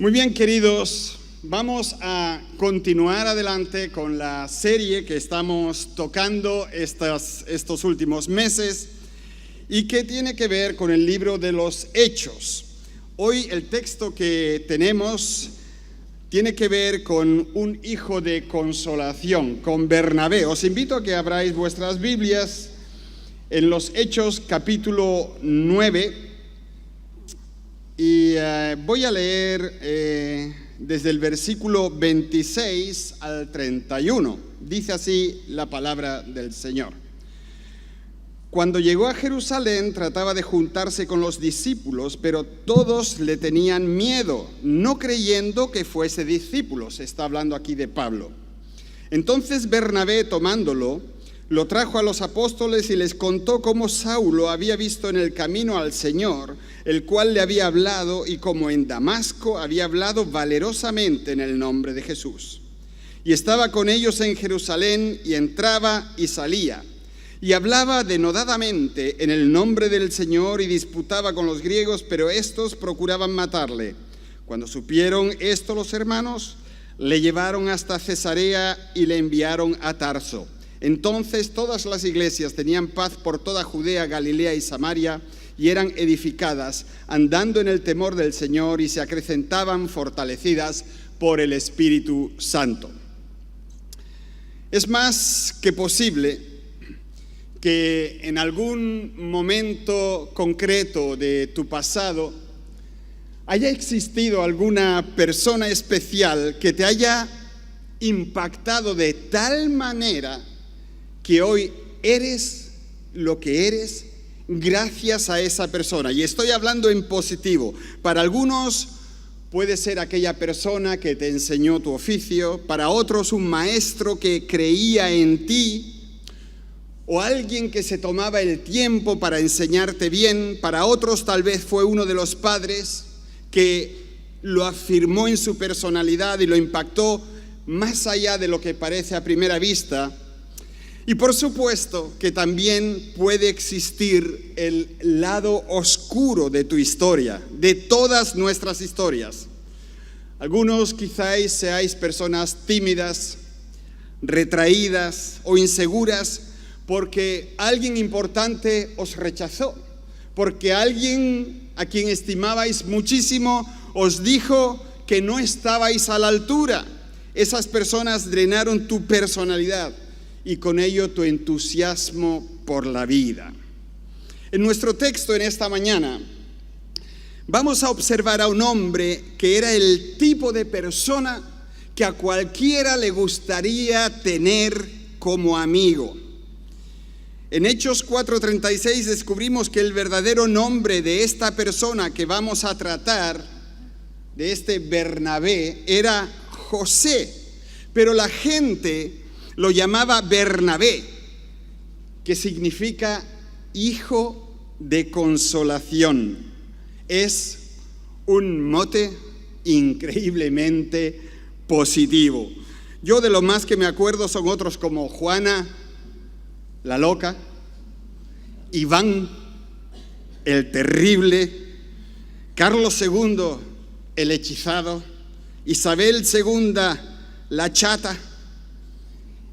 Muy bien, queridos, vamos a continuar adelante con la serie que estamos tocando estos últimos meses y que tiene que ver con el libro de los Hechos. Hoy el texto que tenemos tiene que ver con un hijo de consolación, con Bernabé. Os invito a que abráis vuestras Biblias en los Hechos capítulo 9 y voy a leer desde el versículo 26 al 31. Dice así la palabra del Señor. Cuando llegó a Jerusalén trataba de juntarse con los discípulos, pero todos le tenían miedo, no creyendo que fuese discípulo. Se está hablando aquí de Pablo. Entonces Bernabé, tomándolo, lo trajo a los apóstoles y les contó cómo Saulo había visto en el camino al Señor, el cual le había hablado, y cómo en Damasco había hablado valerosamente en el nombre de Jesús. Y estaba con ellos en Jerusalén, y entraba y salía, y hablaba denodadamente en el nombre del Señor, y disputaba con los griegos, pero estos procuraban matarle. Cuando supieron esto los hermanos, le llevaron hasta Cesarea y le enviaron a Tarso. Entonces todas las iglesias tenían paz por toda Judea, Galilea y Samaria, y eran edificadas, andando en el temor del Señor, y se acrecentaban fortalecidas por el Espíritu Santo. Es más que posible que en algún momento concreto de tu pasado haya existido alguna persona especial que te haya impactado de tal manera que hoy eres lo que eres gracias a esa persona. Y estoy hablando en positivo. Para algunos puede ser aquella persona que te enseñó tu oficio, para otros un maestro que creía en ti, o alguien que se tomaba el tiempo para enseñarte bien. Para otros tal vez fue uno de los padres que lo afirmó en su personalidad y lo impactó más allá de lo que parece a primera vista. Y por supuesto que también puede existir el lado oscuro de tu historia, de todas nuestras historias. Algunos quizás seáis personas tímidas, retraídas o inseguras porque alguien importante os rechazó, porque alguien a quien estimabais muchísimo os dijo que no estabais a la altura. Esas personas drenaron tu personalidad y con ello tu entusiasmo por la vida. En nuestro texto en esta mañana vamos a observar a un hombre que era el tipo de persona que a cualquiera le gustaría tener como amigo. En Hechos 4:36 descubrimos que el verdadero nombre de esta persona que vamos a tratar, de este Bernabé, era José, pero la gente lo llamaba Bernabé, que significa hijo de consolación. Es un mote increíblemente positivo. Yo de lo más que me acuerdo son otros como Juana, la loca, Iván, el terrible, Carlos II, el hechizado, Isabel II, la chata.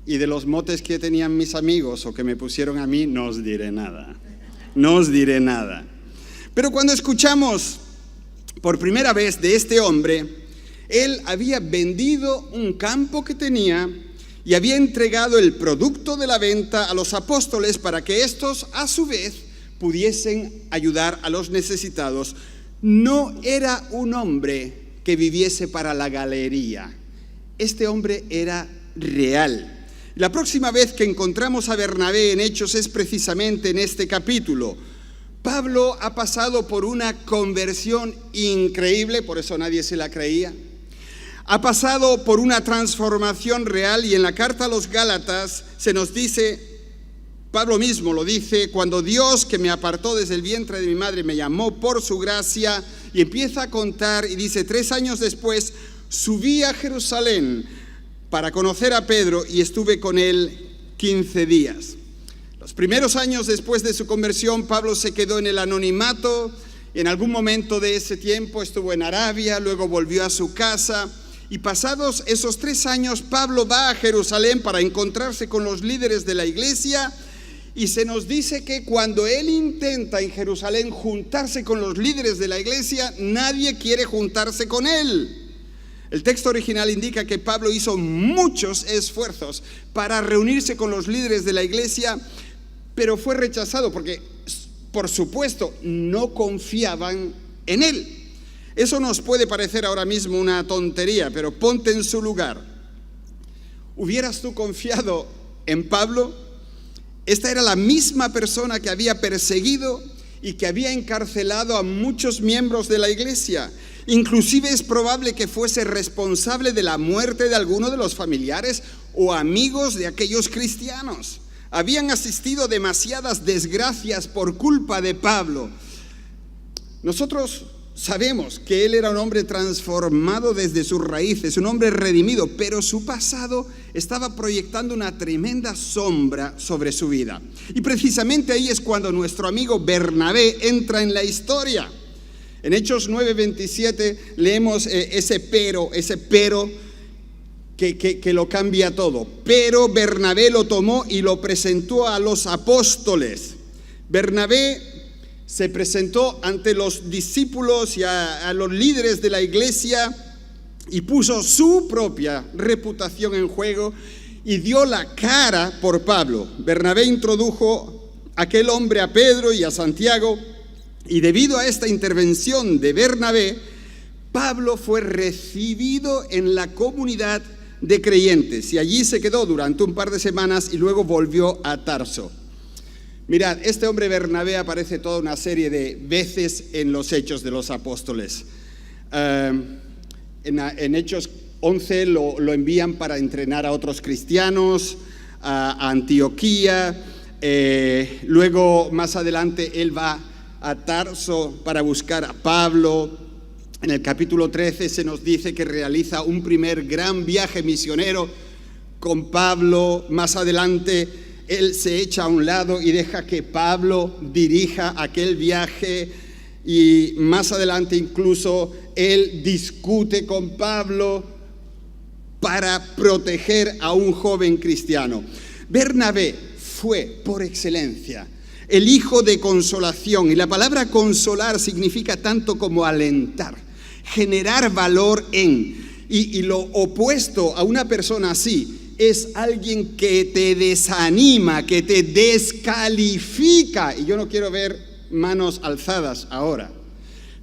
Y de los motes que tenían mis amigos o que me pusieron a mí, no os diré nada. No os diré nada. Pero cuando escuchamos por primera vez de este hombre, él había vendido un campo que tenía y había entregado el producto de la venta a los apóstoles para que estos, a su vez, pudiesen ayudar a los necesitados. No era un hombre que viviese para la galería. Este hombre era real. La próxima vez que encontramos a Bernabé en Hechos es precisamente en este capítulo. Pablo ha pasado por una conversión increíble, por eso nadie se la creía. Ha pasado por una transformación real y en la carta a los Gálatas se nos dice, Pablo mismo lo dice, cuando Dios que me apartó desde el vientre de mi madre me llamó por su gracia, y empieza a contar y dice, 3 años después subí a Jerusalén para conocer a Pedro y estuve con él 15 días. Los primeros años después de su conversión, Pablo se quedó en el anonimato En algún momento de ese tiempo estuvo en Arabia, luego volvió a su casa y pasados esos 3 años Pablo va a Jerusalén para encontrarse con los líderes de la iglesia y se nos dice que cuando él intenta en Jerusalén juntarse con los líderes de la iglesia, nadie quiere juntarse con él. El texto original indica que Pablo hizo muchos esfuerzos para reunirse con los líderes de la iglesia, pero fue rechazado porque, por supuesto, no confiaban en él. Eso nos puede parecer ahora mismo una tontería, pero ponte en su lugar. ¿Hubieras tú confiado en Pablo? Esta era la misma persona que había perseguido y que había encarcelado a muchos miembros de la iglesia. Inclusive es probable que fuese responsable de la muerte de alguno de los familiares o amigos de aquellos cristianos. Habían asistido demasiadas desgracias por culpa de Pablo. Nosotros sabemos que él era un hombre transformado desde sus raíces, un hombre redimido, pero su pasado estaba proyectando una tremenda sombra sobre su vida. Y precisamente ahí es cuando nuestro amigo Bernabé entra en la historia. En Hechos 9:27 leemos ese pero que lo cambia todo. Pero Bernabé lo tomó y lo presentó a los apóstoles. Bernabé se presentó ante los discípulos y a los líderes de la iglesia y puso su propia reputación en juego y dio la cara por Pablo. Bernabé introdujo a aquel hombre a Pedro y a Santiago, y debido a esta intervención de Bernabé, Pablo fue recibido en la comunidad de creyentes y allí se quedó durante un par de semanas y luego volvió a Tarso. Mirad, este hombre Bernabé aparece toda una serie de veces en los Hechos de los Apóstoles. En Hechos 11 lo envían para entrenar a otros cristianos a Antioquía. Luego, más adelante, él va a Tarso para buscar a Pablo. En el capítulo 13 se nos dice que realiza un primer gran viaje misionero con Pablo. Más adelante, él se echa a un lado y deja que Pablo dirija aquel viaje, y más adelante incluso él discute con Pablo para proteger a un joven cristiano. Bernabé fue por excelencia el hijo de consolación, y la palabra consolar significa tanto como alentar, generar valor en, y lo opuesto a una persona así es alguien que te desanima, que te descalifica. Y yo no quiero ver manos alzadas ahora,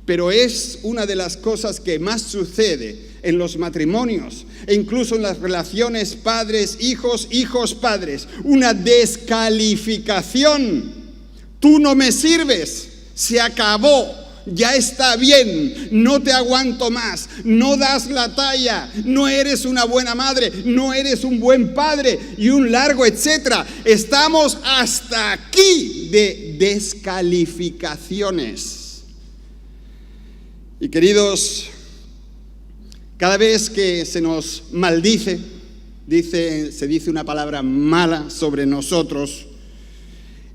pero es una de las cosas que más sucede en los matrimonios e incluso en las relaciones padres-hijos, hijos-padres. Una descalificación. Tú no me sirves, se acabó. Ya está bien, no te aguanto más, no das la talla, no eres una buena madre, no eres un buen padre, y un largo etcétera. Estamos hasta aquí de descalificaciones. Y queridos, cada vez que se nos maldice, se dice una palabra mala sobre nosotros,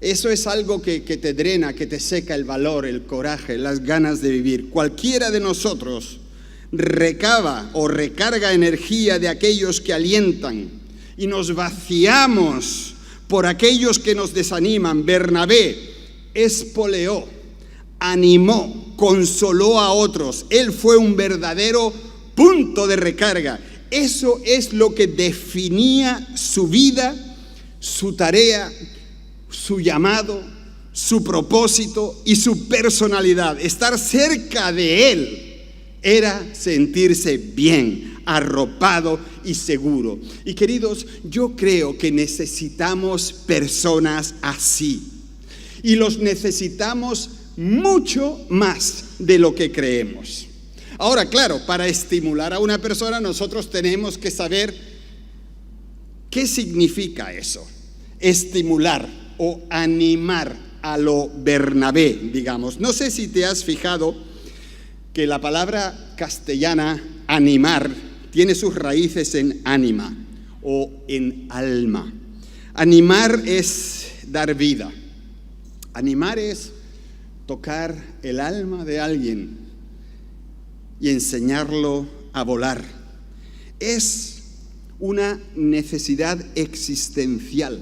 eso es algo que te drena, que te seca el valor, el coraje, las ganas de vivir. Cualquiera de nosotros recaba o recarga energía de aquellos que alientan y nos vaciamos por aquellos que nos desaniman. Bernabé espoleó, animó, consoló a otros. Él fue un verdadero punto de recarga. Eso es lo que definía su vida, su tarea, su llamado, su propósito y su personalidad. Estar cerca de él era sentirse bien, arropado y seguro. Y queridos, yo creo que necesitamos personas así. Y los necesitamos mucho más de lo que creemos. Ahora, claro, para estimular a una persona nosotros tenemos que saber qué significa eso. Estimular o animar a lo Bernabé, digamos. No sé si te has fijado que la palabra castellana animar tiene sus raíces en ánima o en alma. Animar es dar vida. Animar es tocar el alma de alguien y enseñarlo a volar. Es una necesidad existencial.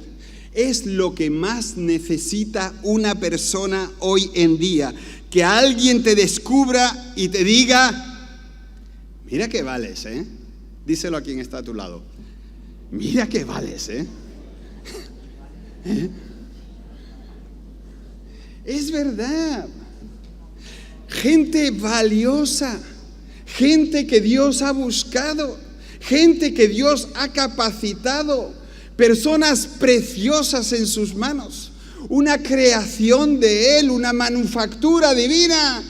Es lo que más necesita una persona hoy en día. Que alguien te descubra y te diga: mira que vales, ¿eh? Díselo a quien está a tu lado. Mira que vales, ¿eh? ¿Eh? Es verdad. Gente valiosa, gente que Dios ha buscado, gente que Dios ha capacitado, personas preciosas en sus manos, una creación de Él, una manufactura divina.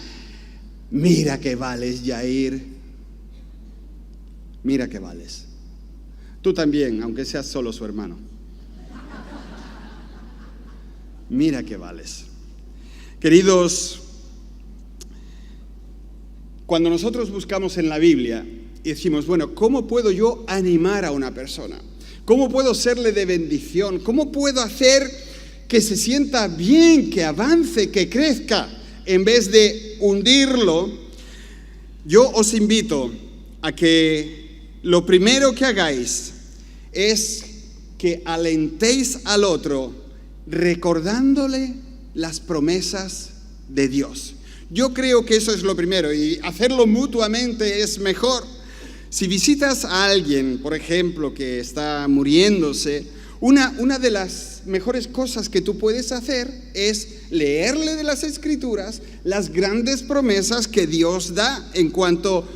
Mira que vales, Yair. Mira que vales. Tú también, aunque seas solo su hermano. Mira que vales. Queridos, cuando nosotros buscamos en la Biblia y decimos, bueno, ¿cómo puedo yo animar a una persona? ¿Cómo puedo serle de bendición? ¿Cómo puedo hacer que se sienta bien, que avance, que crezca, en vez de hundirlo? Yo os invito a que lo primero que hagáis es que alentéis al otro recordándole las promesas de Dios. Yo creo que eso es lo primero, y hacerlo mutuamente es mejor. Si visitas a alguien, por ejemplo, que está muriéndose, una de las mejores cosas que tú puedes hacer es leerle de las Escrituras las grandes promesas que Dios da en cuanto,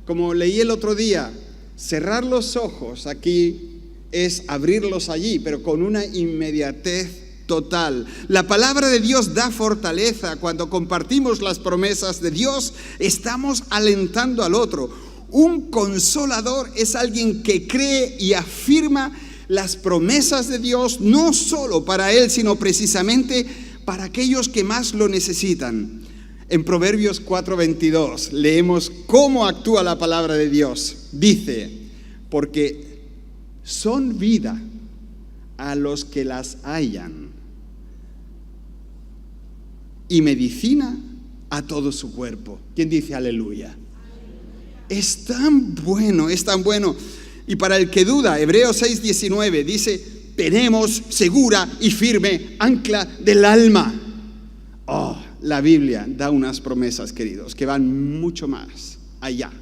como leí el otro día, cerrar los ojos aquí es abrirlos allí, pero con una inmediatez total. La palabra de Dios da fortaleza. Cuando compartimos las promesas de Dios, estamos alentando al otro. Un consolador es alguien que cree y afirma las promesas de Dios, no solo para él, sino precisamente para aquellos que más lo necesitan. En Proverbios 4:22 leemos cómo actúa la palabra de Dios. Dice: porque son vida a los que las hallan y medicina a todo su cuerpo. ¿Quién dice aleluya? Es tan bueno, es tan bueno. Y para el que duda, Hebreos 6:19 dice: tenemos segura y firme ancla del alma. Oh, la Biblia da unas promesas, queridos, que van mucho más allá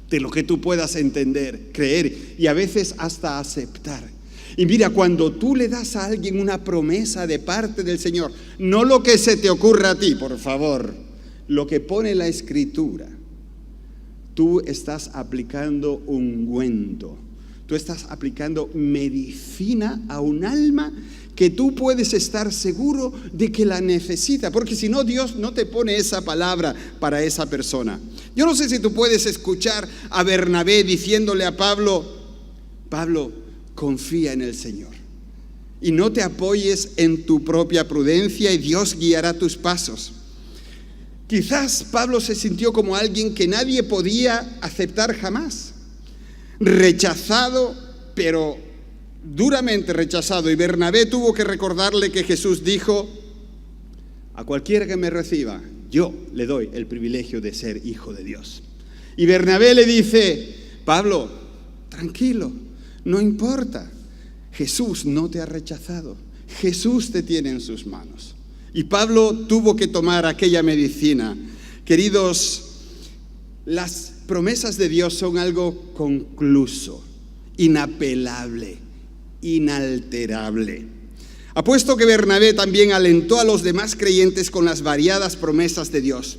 de lo que tú puedas entender, creer y a veces hasta aceptar. Y mira, cuando tú le das a alguien una promesa de parte del Señor, no lo que se te ocurra a ti, por favor, lo que pone la Escritura, tú estás aplicando ungüento, tú estás aplicando medicina a un alma que tú puedes estar seguro de que la necesita, porque si no, Dios no te pone esa palabra para esa persona. Yo no sé si tú puedes escuchar a Bernabé diciéndole a Pablo: Pablo, confía en el Señor y no te apoyes en tu propia prudencia, y Dios guiará tus pasos. Quizás Pablo se sintió como alguien que nadie podía aceptar jamás, rechazado, pero duramente rechazado, y Bernabé tuvo que recordarle que Jesús dijo: a cualquiera que me reciba, yo le doy el privilegio de ser hijo de Dios. Y Bernabé le dice: Pablo, tranquilo, no importa, Jesús no te ha rechazado, Jesús te tiene en sus manos. Y Pablo tuvo que tomar aquella medicina. Queridos, las promesas de Dios son algo concluso, inapelable, inalterable. Apuesto que Bernabé también alentó a los demás creyentes con las variadas promesas de Dios.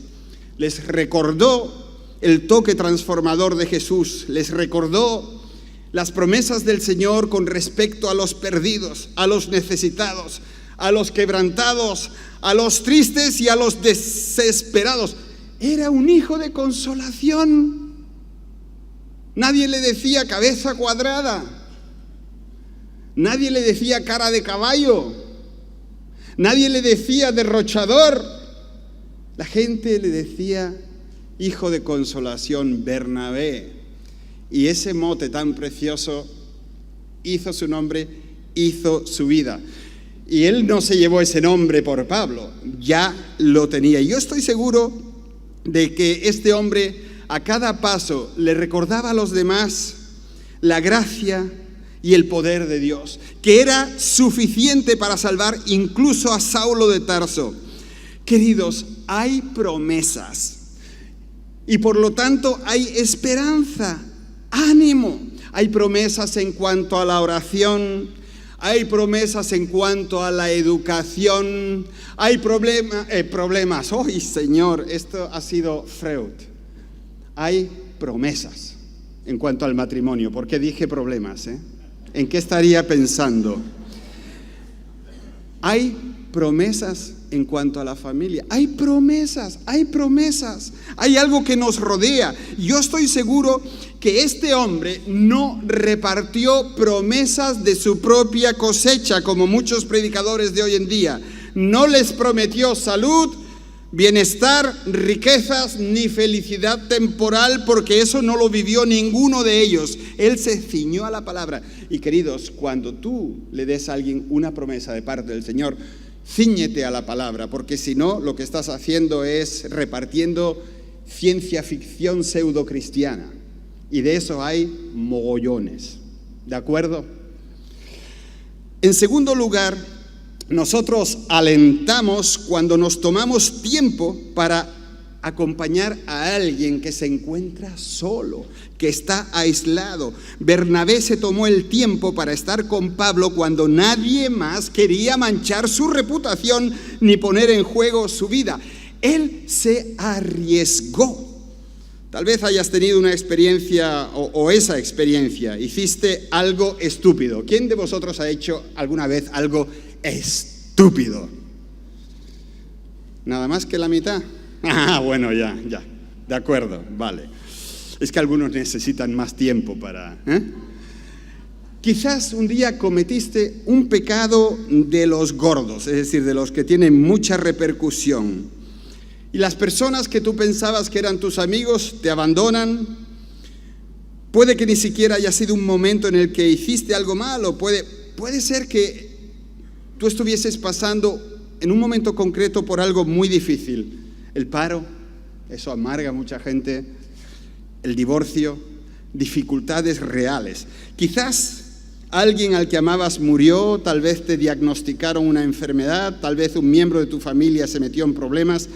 Les recordó el toque transformador de Jesús, les recordó las promesas del Señor con respecto a los perdidos, a los necesitados, a los quebrantados, a los tristes y a los desesperados. Era un hijo de consolación. Nadie le decía cabeza cuadrada, nadie le decía cara de caballo, nadie le decía derrochador. La gente le decía hijo de consolación, Bernabé. Y ese mote tan precioso hizo su nombre, hizo su vida. Y él no se llevó ese nombre por Pablo, ya lo tenía. Y yo estoy seguro de que este hombre a cada paso le recordaba a los demás la gracia y el poder de Dios, que era suficiente para salvar incluso a Saulo de Tarso. Queridos, hay promesas y por lo tanto hay esperanza, ánimo. Hay promesas en cuanto a la oración, hay promesas en cuanto a la educación, hay problemas. ¡Ay, Señor! Esto ha sido Freud. Hay promesas en cuanto al matrimonio. ¿Por qué dije problemas? ¿En qué estaría pensando? Hay promesas en cuanto a la familia. Hay promesas, hay promesas. Hay algo que nos rodea. Yo estoy seguro que este hombre no repartió promesas de su propia cosecha, como muchos predicadores de hoy en día. No les prometió salud, bienestar, riquezas, ni felicidad temporal, porque eso no lo vivió ninguno de ellos. Él se ciñó a la palabra. Y queridos, cuando tú le des a alguien una promesa de parte del Señor, cíñete a la palabra, porque si no, lo que estás haciendo es repartiendo ciencia ficción pseudo-cristiana. Y de eso hay mogollones. ¿De acuerdo? En segundo lugar, nosotros alentamos cuando nos tomamos tiempo para acompañar a alguien que se encuentra solo, que está aislado. Bernabé se tomó el tiempo para estar con Pablo cuando nadie más quería manchar su reputación ni poner en juego su vida. Él se arriesgó. Tal vez hayas tenido una experiencia o esa experiencia, hiciste algo estúpido. ¿Quién de vosotros ha hecho alguna vez algo estúpido? ¿Nada más que la mitad? Ah, bueno, ya, de acuerdo, vale. Es que algunos necesitan más tiempo para... Quizás un día cometiste un pecado de los gordos, es decir, de los que tienen mucha repercusión. Y las personas que tú pensabas que eran tus amigos te abandonan. Puede que ni siquiera haya sido un momento en el que hiciste algo malo. Puede ser que tú estuvieses pasando en un momento concreto por algo muy difícil. El paro, eso amarga a mucha gente. El divorcio, dificultades reales. Quizás alguien al que amabas murió, tal vez te diagnosticaron una enfermedad, tal vez un miembro de tu familia se metió en problemas.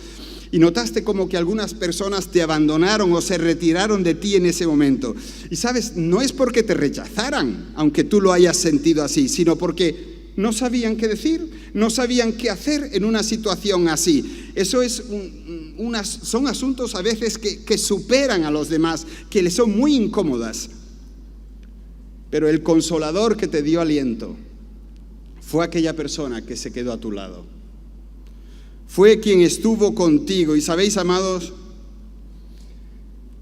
Y notaste como que algunas personas te abandonaron o se retiraron de ti en ese momento. Y sabes, no es porque te rechazaran, aunque tú lo hayas sentido así, sino porque no sabían qué decir, no sabían qué hacer en una situación así. Eso es son asuntos a veces que superan a los demás, que les son muy incómodas. Pero el consolador que te dio aliento fue aquella persona que se quedó a tu lado. Fue quien estuvo contigo. Y sabéis, amados,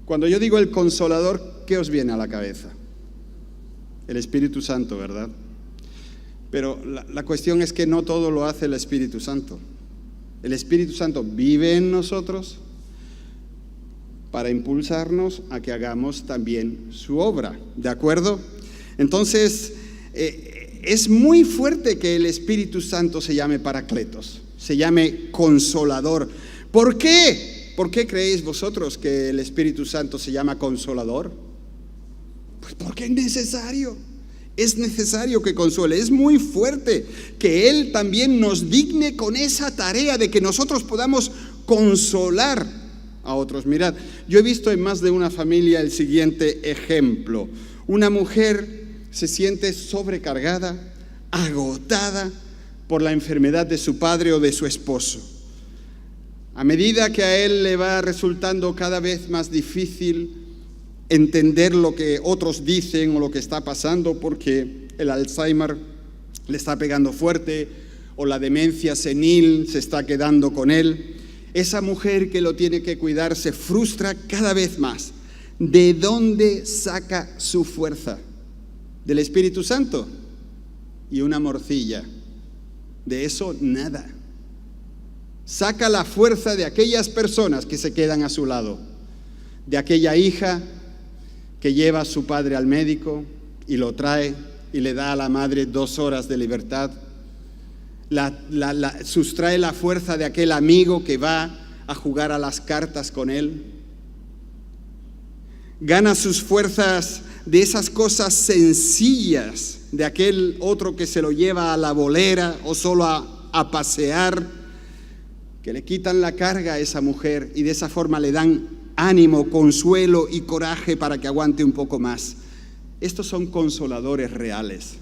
cuando yo digo el consolador, ¿qué os viene a la cabeza? El Espíritu Santo, ¿verdad? Pero la cuestión es que no todo lo hace el Espíritu Santo. El Espíritu Santo vive en nosotros para impulsarnos a que hagamos también su obra, ¿de acuerdo? Entonces, es muy fuerte que el Espíritu Santo se llame Paracletos, se llame Consolador. ¿Por qué? ¿Por qué creéis vosotros que el Espíritu Santo se llama Consolador? Pues porque es necesario. Es necesario que consuele. Es muy fuerte que Él también nos digne con esa tarea de que nosotros podamos consolar a otros. Mirad, yo he visto en más de una familia el siguiente ejemplo. Una mujer se siente sobrecargada, agotada por la enfermedad de su padre o de su esposo. A medida que a él le va resultando cada vez más difícil entender lo que otros dicen o lo que está pasando, porque el Alzheimer le está pegando fuerte o la demencia senil se está quedando con él, esa mujer que lo tiene que cuidar se frustra cada vez más. ¿De dónde saca su fuerza? ¿Del Espíritu Santo? Y una morcilla. De eso nada. Saca la fuerza de aquellas personas que se quedan a su lado, de aquella hija que lleva a su padre al médico y lo trae y le da a la madre 2 horas de libertad, sustrae la fuerza de aquel amigo que va a jugar a las cartas con él. Gana sus fuerzas de esas cosas sencillas, de aquel otro que se lo lleva a la bolera o solo a pasear, que le quitan la carga a esa mujer y de esa forma le dan ánimo, consuelo y coraje para que aguante un poco más. Estos son consoladores reales.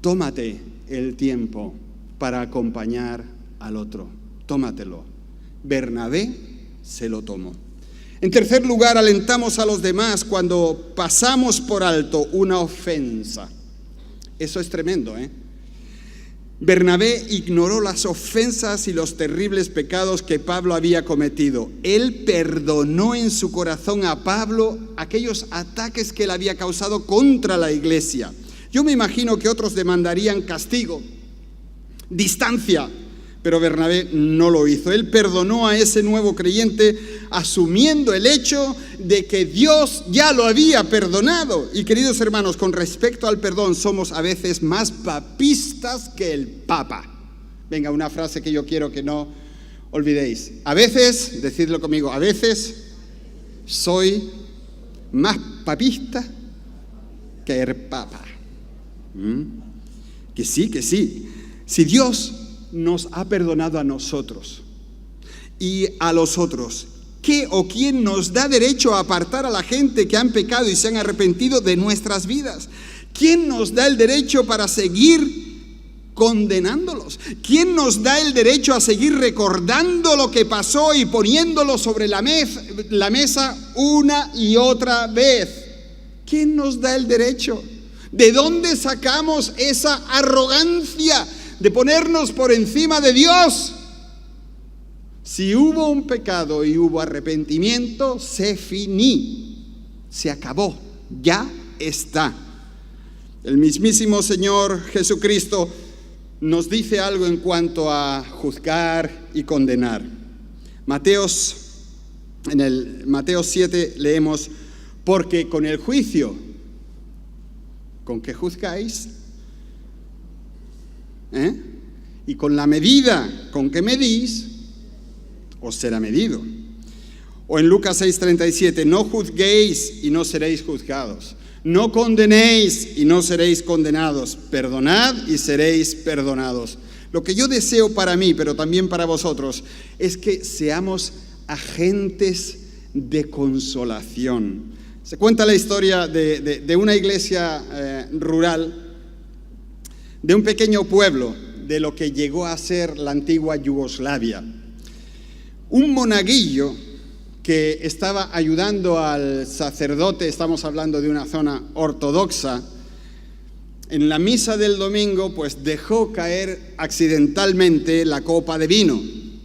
Tómate el tiempo para acompañar al otro. Tómatelo. Bernabé se lo tomó. En tercer lugar, alentamos a los demás cuando pasamos por alto una ofensa. Eso es tremendo, ¿eh? Bernabé ignoró las ofensas y los terribles pecados que Pablo había cometido. Él perdonó en su corazón a Pablo aquellos ataques que él había causado contra la iglesia. Yo me imagino que otros demandarían castigo, distancia, pero Bernabé no lo hizo. Él perdonó a ese nuevo creyente asumiendo el hecho de que Dios ya lo había perdonado. Y queridos hermanos, con respecto al perdón somos a veces más papistas que el Papa. Venga, una frase que yo quiero que no olvidéis. A veces, decidlo conmigo, a veces soy más papista que el Papa. Que sí, que sí. Si Dios nos ha perdonado a nosotros y a los otros, ¿qué o quién nos da derecho a apartar a la gente que han pecado y se han arrepentido de nuestras vidas? ¿Quién nos da el derecho para seguir condenándolos? ¿Quién nos da el derecho a seguir recordando lo que pasó y poniéndolo sobre la mesa una y otra vez? ¿Quién nos da el derecho? ¿De dónde sacamos esa arrogancia de ponernos por encima de Dios? Si hubo un pecado y hubo arrepentimiento, se finí, se acabó, ya está. El mismísimo Señor Jesucristo nos dice algo en cuanto a juzgar y condenar. En el Mateo 7 leemos: porque con el juicio con que juzgáis, y con la medida con que medís, os será medido. O en Lucas 6:37, no juzguéis y no seréis juzgados. No condenéis y no seréis condenados. Perdonad y seréis perdonados. Lo que yo deseo para mí, pero también para vosotros, es que seamos agentes de consolación. Se cuenta la historia de una iglesia rural, de un pequeño pueblo, de lo que llegó a ser la antigua Yugoslavia. Un monaguillo que estaba ayudando al sacerdote, estamos hablando de una zona ortodoxa, en la misa del domingo, pues dejó caer accidentalmente la copa de vino.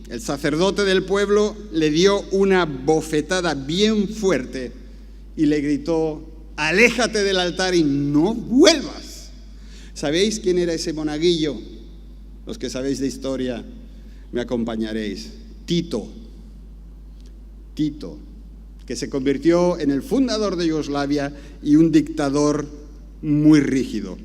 El sacerdote del pueblo le dio una bofetada bien fuerte y le gritó: aléjate del altar y no vuelvas. ¿Sabéis quién era ese monaguillo? Los que sabéis de historia me acompañaréis. Tito, que se convirtió en el fundador de Yugoslavia y un dictador muy rígido.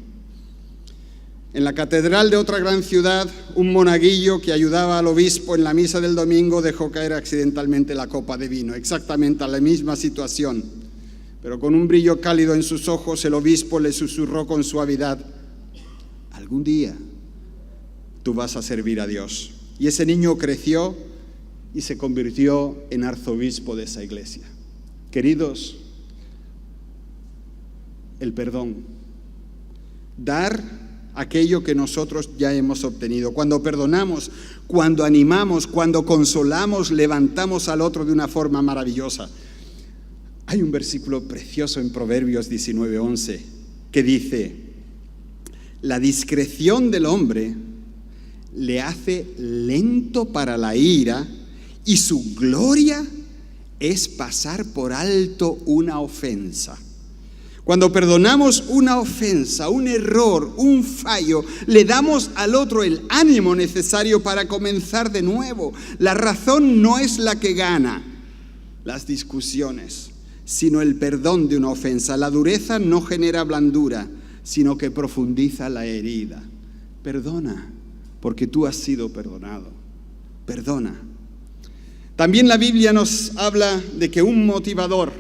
En la catedral de otra gran ciudad, un monaguillo que ayudaba al obispo en la misa del domingo dejó caer accidentalmente la copa de vino, exactamente la misma situación. Pero con un brillo cálido en sus ojos, el obispo le susurró con suavidad: algún día tú vas a servir a Dios. Y ese niño creció y se convirtió en arzobispo de esa iglesia. Queridos, el perdón, dar aquello que nosotros ya hemos obtenido. Cuando perdonamos, cuando animamos, cuando consolamos, levantamos al otro de una forma maravillosa. Hay un versículo precioso en Proverbios 19:11 que dice: la discreción del hombre le hace lento para la ira y su gloria es pasar por alto una ofensa. Cuando perdonamos una ofensa, un error, un fallo, le damos al otro el ánimo necesario para comenzar de nuevo. La razón no es la que gana las discusiones, sino el perdón de una ofensa. La dureza no genera blandura, sino que profundiza la herida. Perdona, porque tú has sido perdonado. Perdona. También la Biblia nos habla de que un motivador,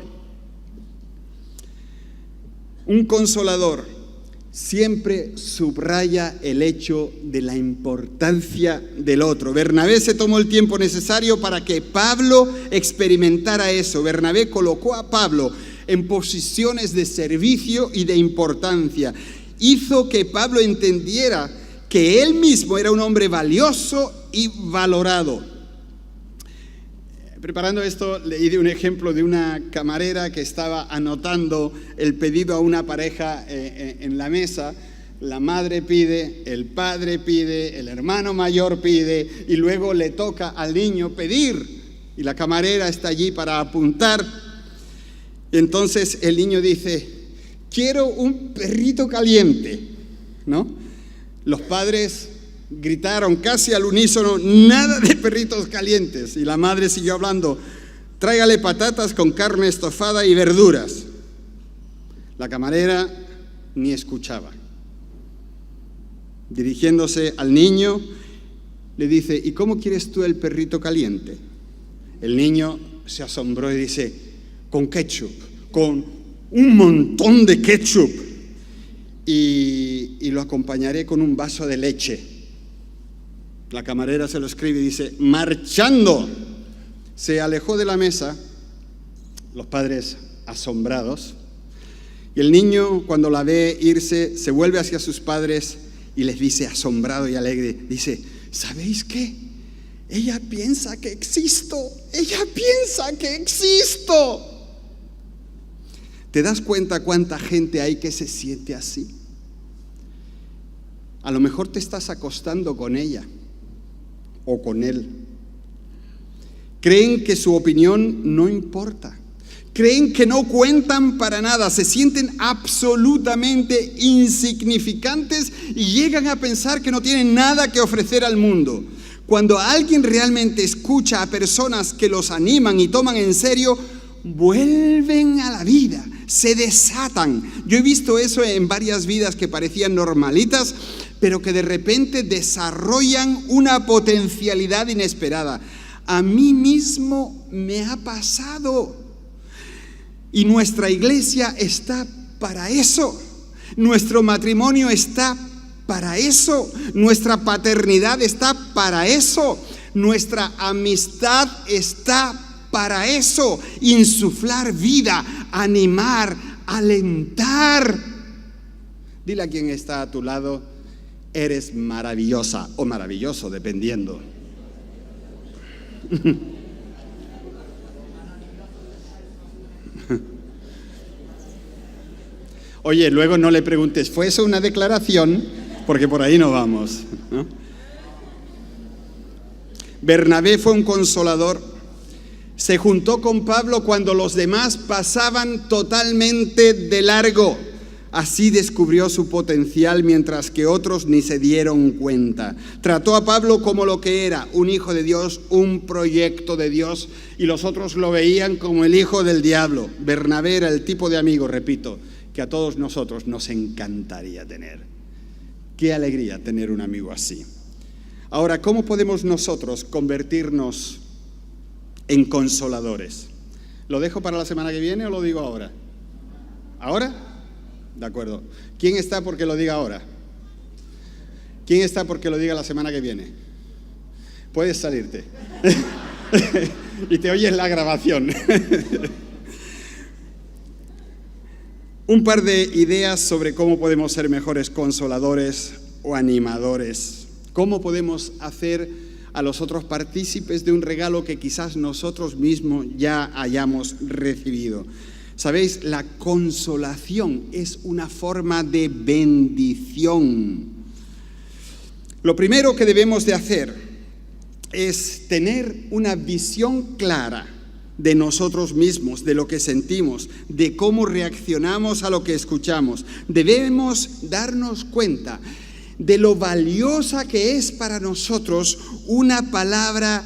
un consolador, siempre subraya el hecho de la importancia del otro. Bernabé se tomó el tiempo necesario para que Pablo experimentara eso. Bernabé colocó a Pablo en posiciones de servicio y de importancia. Hizo que Pablo entendiera que él mismo era un hombre valioso y valorado. Preparando esto, leí de un ejemplo de una camarera que estaba anotando el pedido a una pareja en la mesa. La madre pide, el padre pide, el hermano mayor pide y luego le toca al niño pedir. Y la camarera está allí para apuntar. Y entonces el niño dice, quiero un perrito caliente, ¿no? Los padres gritaron casi al unísono, nada de perritos calientes. Y la madre siguió hablando, tráigale patatas con carne estofada y verduras. La camarera ni escuchaba. Dirigiéndose al niño, le dice, ¿y cómo quieres tú el perrito caliente? El niño se asombró y dice, con ketchup, con un montón de ketchup. Y lo acompañaré con un vaso de leche. La camarera se lo escribe y dice, marchando. Se alejó de la mesa, los padres asombrados, y el niño, cuando la ve irse, se vuelve hacia sus padres y les dice, asombrado y alegre, dice, ¿sabéis qué? Ella piensa que existo, ella piensa que existo. ¿Te das cuenta cuánta gente hay que se siente así? A lo mejor te estás acostando con ella o con él. Creen que su opinión no importa. Creen que no cuentan para nada. Se sienten absolutamente insignificantes y llegan a pensar que no tienen nada que ofrecer al mundo. Cuando alguien realmente escucha a personas que los animan y toman en serio, vuelven a la vida, se desatan. Yo he visto eso en varias vidas que parecían normalitas, pero que de repente desarrollan una potencialidad inesperada. A mí mismo me ha pasado. Y nuestra iglesia está para eso. Nuestro matrimonio está para eso. Nuestra paternidad está para eso. Nuestra amistad está para eso. Insuflar vida, animar, alentar. Dile a quien está a tu lado, eres maravillosa o maravilloso, dependiendo. Oye, luego no le preguntes, ¿fue eso una declaración? Porque por ahí no vamos, ¿no? Bernabé fue un consolador. Se juntó con Pablo cuando los demás pasaban totalmente de largo. Así descubrió su potencial mientras que otros ni se dieron cuenta. Trató a Pablo como lo que era, un hijo de Dios, un proyecto de Dios, y los otros lo veían como el hijo del diablo. Bernabé era el tipo de amigo, repito, que a todos nosotros nos encantaría tener. Qué alegría tener un amigo así. Ahora, ¿cómo podemos nosotros convertirnos en consoladores? ¿Lo dejo para la semana que viene o lo digo ahora? ¿Ahora? De acuerdo. ¿Quién está porque lo diga ahora? ¿Quién está porque lo diga la semana que viene? Puedes salirte. Y te oyes la grabación. Un par de ideas sobre cómo podemos ser mejores consoladores o animadores. ¿Cómo podemos hacer a los otros partícipes de un regalo que quizás nosotros mismos ya hayamos recibido? ¿Sabéis? La consolación es una forma de bendición. Lo primero que debemos de hacer es tener una visión clara de nosotros mismos, de lo que sentimos, de cómo reaccionamos a lo que escuchamos. Debemos darnos cuenta de lo valiosa que es para nosotros una palabra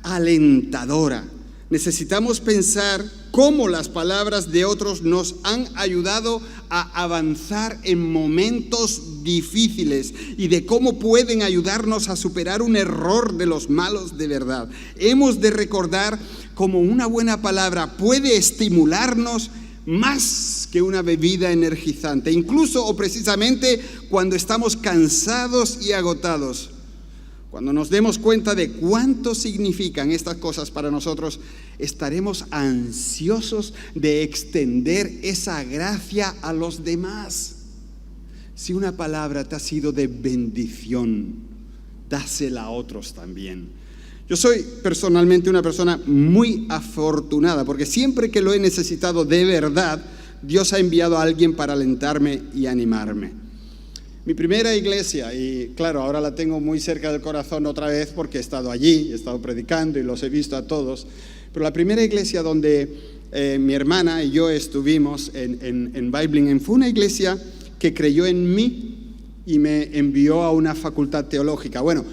alentadora. Necesitamos pensar cómo las palabras de otros nos han ayudado a avanzar en momentos difíciles y de cómo pueden ayudarnos a superar un error de los malos de verdad. Hemos de recordar cómo una buena palabra puede estimularnos más que una bebida energizante, incluso o precisamente cuando estamos cansados y agotados. Cuando nos demos cuenta de cuánto significan estas cosas para nosotros, estaremos ansiosos de extender esa gracia a los demás. Si una palabra te ha sido de bendición, dásela a otros también. Yo soy personalmente una persona muy afortunada, porque siempre que lo he necesitado de verdad, Dios ha enviado a alguien para alentarme y animarme. Mi primera iglesia, y claro, ahora la tengo muy cerca del corazón otra vez porque he estado allí, he estado predicando y los he visto a todos, pero la primera iglesia donde mi hermana y yo estuvimos en Weiblingen fue una iglesia que creyó en mí y me envió a una facultad teológica. Bueno,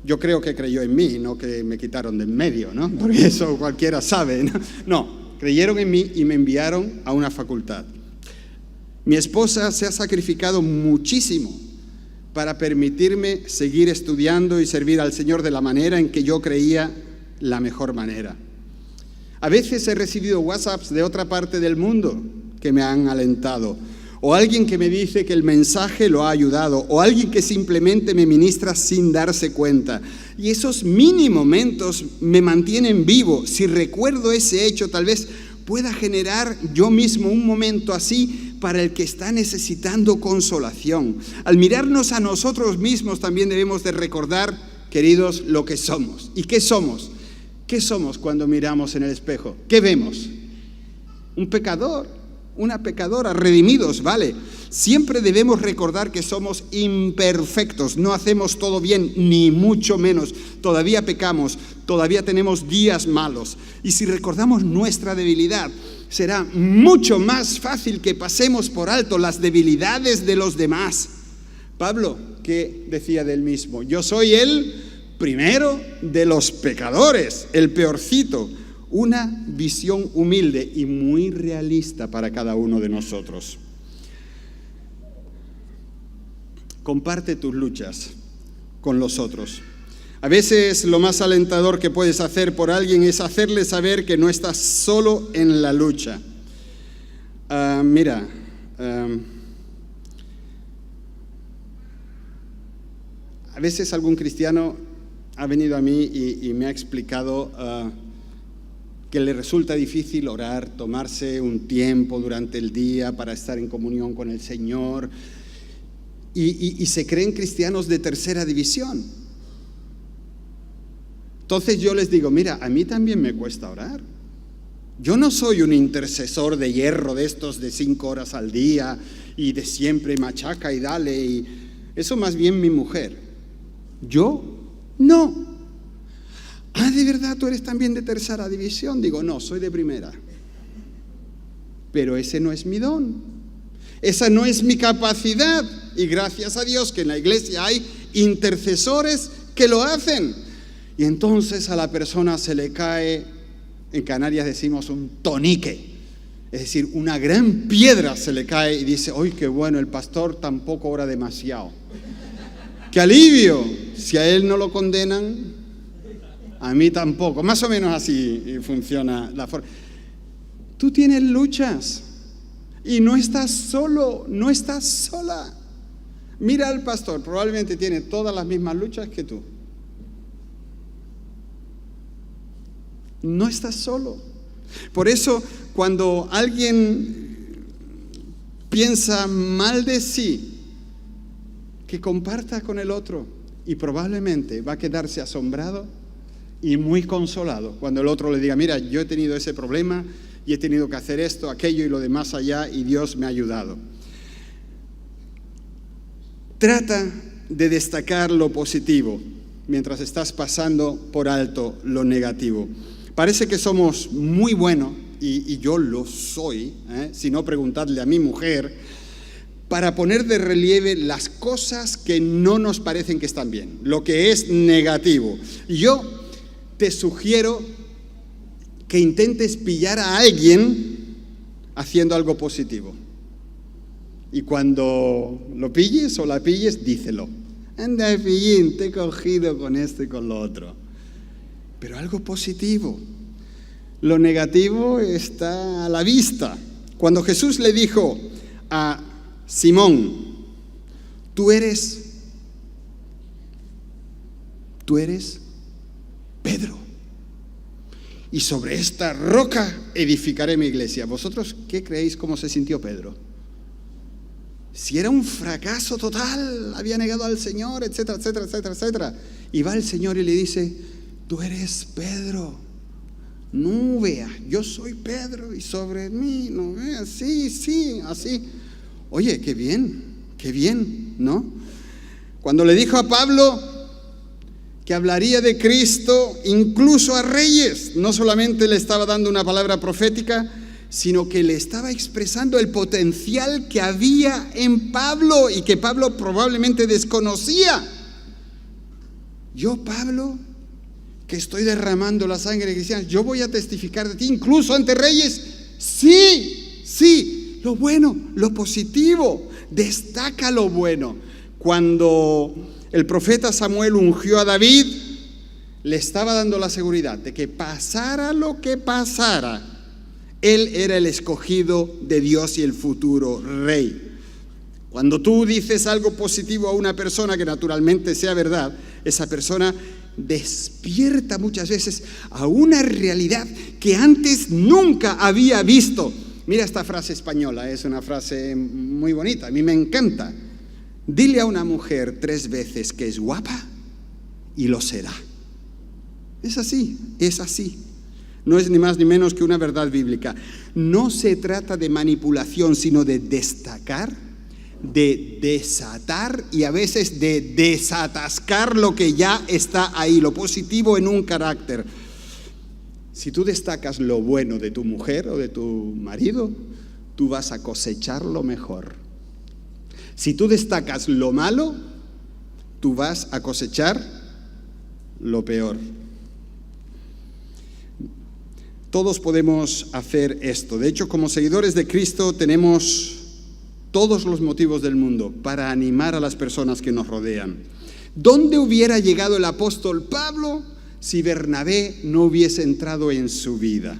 yo creo que creyó en mí, no que me quitaron de en medio, ¿no? Porque eso cualquiera sabe, ¿no? No, creyeron en mí y me enviaron a una facultad. Mi esposa se ha sacrificado muchísimo para permitirme seguir estudiando y servir al Señor de la manera en que yo creía la mejor manera. A veces he recibido WhatsApps de otra parte del mundo que me han alentado, o alguien que me dice que el mensaje lo ha ayudado, o alguien que simplemente me ministra sin darse cuenta. Y esos mini momentos me mantienen vivo. Si recuerdo ese hecho, tal vez pueda generar yo mismo un momento así para el que está necesitando consolación. Al mirarnos a nosotros mismos también debemos de recordar, queridos, lo que somos. ¿Y qué somos? ¿Qué somos cuando miramos en el espejo? ¿Qué vemos? Un pecador, una pecadora, redimidos, ¿vale? Siempre debemos recordar que somos imperfectos, no hacemos todo bien, ni mucho menos. Todavía pecamos, todavía tenemos días malos. Y si recordamos nuestra debilidad, será mucho más fácil que pasemos por alto las debilidades de los demás. Pablo, ¿qué decía de él mismo? Yo soy el primero de los pecadores, el peorcito. Una visión humilde y muy realista para cada uno de nosotros. Comparte tus luchas con los otros. A veces lo más alentador que puedes hacer por alguien es hacerle saber que no estás solo en la lucha. A veces algún cristiano ha venido a mí y me ha explicado que le resulta difícil orar, tomarse un tiempo durante el día para estar en comunión con el Señor, y se creen cristianos de tercera división. Entonces yo les digo, mira, a mí también me cuesta orar. Yo no soy un intercesor de hierro de estos de 5 horas al día y de siempre machaca y dale, y eso más bien mi mujer. Yo no. Ah, ¿de verdad tú eres también de tercera división? Digo, no, soy de primera. Pero ese no es mi don. Esa no es mi capacidad. Y gracias a Dios que en la iglesia hay intercesores que lo hacen. Y entonces a la persona se le cae, en Canarias decimos un tonique. Es decir, una gran piedra se le cae y dice, ¡ay, qué bueno! El pastor tampoco ora demasiado. ¡Qué alivio! Si a él no lo condenan, a mí tampoco. Más o menos así funciona la forma. Tú tienes luchas y no estás solo, no estás sola. Mira al pastor, probablemente tiene todas las mismas luchas que tú. No estás solo. Por eso, cuando alguien piensa mal de sí, que comparta con el otro, y probablemente va a quedarse asombrado y muy consolado cuando el otro le diga, mira, yo he tenido ese problema y he tenido que hacer esto, aquello y lo demás allá, y Dios me ha ayudado. Trata de destacar lo positivo mientras estás pasando por alto lo negativo. Parece que somos muy buenos, y yo lo soy, si no preguntadle a mi mujer, para poner de relieve las cosas que no nos parecen que están bien, lo que es negativo. Y yo te sugiero que intentes pillar a alguien haciendo algo positivo. Y cuando lo pilles o la pilles, dícelo. Anda, pillín, te he cogido con esto y con lo otro. Pero algo positivo. Lo negativo está a la vista. Cuando Jesús le dijo a Simón, tú eres Pedro, y sobre esta roca edificaré mi iglesia. ¿Vosotros qué creéis cómo se sintió Pedro? Si era un fracaso total, había negado al Señor, etcétera, etcétera, etcétera, etcétera. Y va el Señor y le dice, tú eres Pedro, no vea, yo soy Pedro y sobre mí, no vea, sí, así. Oye, qué bien, ¿no? Cuando le dijo a Pablo que hablaría de Cristo incluso a reyes, no solamente le estaba dando una palabra profética, sino que le estaba expresando el potencial que había en Pablo y que Pablo probablemente desconocía. Yo, Pablo, que estoy derramando la sangre cristiana, yo voy a testificar de ti incluso ante reyes. Sí, lo bueno, lo positivo, destaca lo bueno. Cuando el profeta Samuel ungió a David, le estaba dando la seguridad de que pasara lo que pasara, él era el escogido de Dios y el futuro rey. Cuando tú dices algo positivo a una persona que naturalmente sea verdad, esa persona despierta muchas veces a una realidad que antes nunca había visto. Mira esta frase española, es una frase muy bonita, a mí me encanta. Dile a una mujer 3 veces que es guapa y lo será. Es así. No es ni más ni menos que una verdad bíblica. No se trata de manipulación, sino de destacar, de desatar y a veces de desatascar lo que ya está ahí, lo positivo en un carácter. Si tú destacas lo bueno de tu mujer o de tu marido, tú vas a cosechar lo mejor. Si tú destacas lo malo, tú vas a cosechar lo peor. Todos podemos hacer esto. De hecho, como seguidores de Cristo tenemos todos los motivos del mundo para animar a las personas que nos rodean. ¿Dónde hubiera llegado el apóstol Pablo si Bernabé no hubiese entrado en su vida?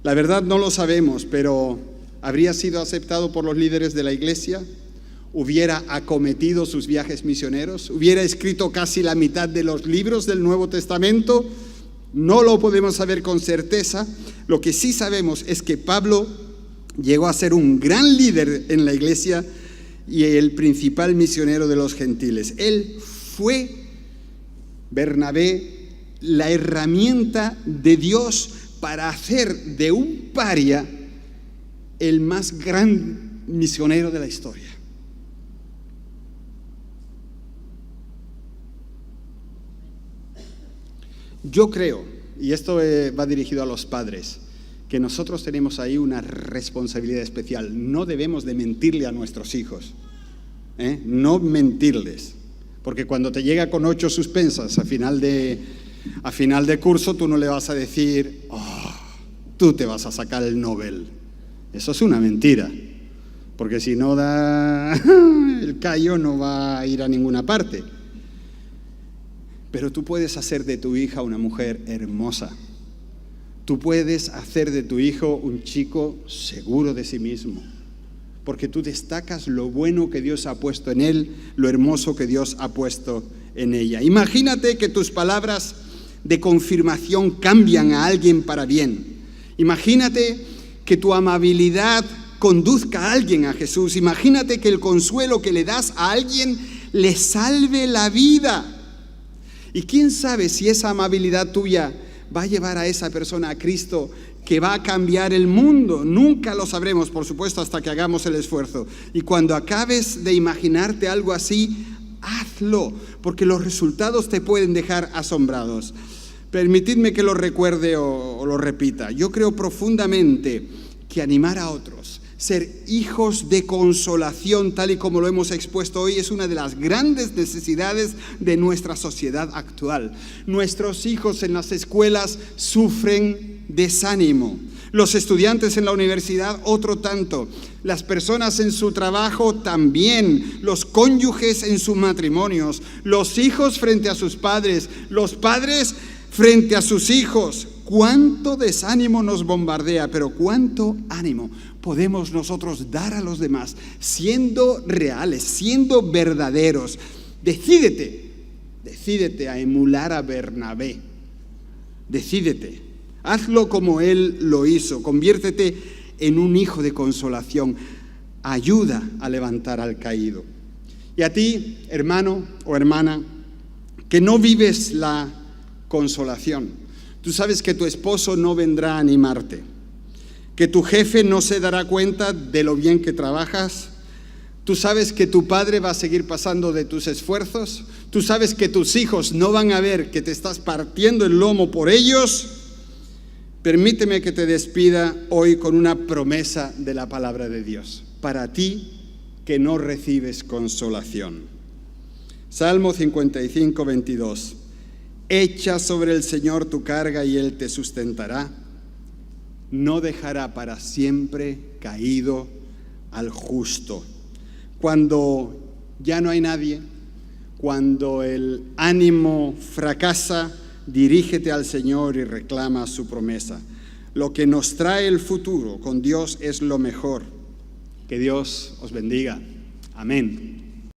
La verdad no lo sabemos, pero ¿habría sido aceptado por los líderes de la iglesia? ¿Hubiera acometido sus viajes misioneros? ¿Hubiera escrito casi la mitad de los libros del Nuevo Testamento? No lo podemos saber con certeza. Lo que sí sabemos es que Pablo llegó a ser un gran líder en la iglesia y el principal misionero de los gentiles. Él fue, Bernabé, la herramienta de Dios para hacer de un paria el más gran misionero de la historia. Yo creo, y esto va dirigido a los padres, que nosotros tenemos ahí una responsabilidad especial. No debemos de mentirle a nuestros hijos, no mentirles, porque cuando te llega con 8 suspensas a final de curso, tú no le vas a decir, tú te vas a sacar el Nobel. Eso es una mentira, porque si no da el callo no va a ir a ninguna parte. Pero tú puedes hacer de tu hija una mujer hermosa. Tú puedes hacer de tu hijo un chico seguro de sí mismo, porque tú destacas lo bueno que Dios ha puesto en él, lo hermoso que Dios ha puesto en ella. Imagínate que tus palabras de confirmación cambian a alguien para bien. Imagínate que tu amabilidad conduzca a alguien a Jesús. Imagínate que el consuelo que le das a alguien le salve la vida. Y quién sabe si esa amabilidad tuya va a llevar a esa persona a Cristo, que va a cambiar el mundo. Nunca lo sabremos, por supuesto, hasta que hagamos el esfuerzo. Y cuando acabes de imaginarte algo así, hazlo, porque los resultados te pueden dejar asombrados. Permitidme que lo recuerde o lo repita. Yo creo profundamente que animar a otros, ser hijos de consolación, tal y como lo hemos expuesto hoy, es una de las grandes necesidades de nuestra sociedad actual. Nuestros hijos en las escuelas sufren desánimo. Los estudiantes en la universidad, otro tanto. Las personas en su trabajo también. Los cónyuges en sus matrimonios. Los hijos frente a sus padres. Los padres frente a sus hijos. Cuánto desánimo nos bombardea, pero cuánto ánimo podemos nosotros dar a los demás, siendo reales, siendo verdaderos. Decídete a emular a Bernabé. Decídete. Hazlo como él lo hizo. Conviértete en un hijo de consolación. Ayuda a levantar al caído. Y a ti, hermano o hermana, que no vives la consolación. Tú sabes que tu esposo no vendrá a animarte, que tu jefe no se dará cuenta de lo bien que trabajas. Tú sabes que tu padre va a seguir pasando de tus esfuerzos. Tú sabes que tus hijos no van a ver que te estás partiendo el lomo por ellos. Permíteme que te despida hoy con una promesa de la palabra de Dios, para ti que no recibes consolación. Salmo 55, 22. Echa sobre el Señor tu carga y Él te sustentará. No dejará para siempre caído al justo. Cuando ya no hay nadie, cuando el ánimo fracasa, dirígete al Señor y reclama su promesa. Lo que nos trae el futuro con Dios es lo mejor. Que Dios os bendiga. Amén.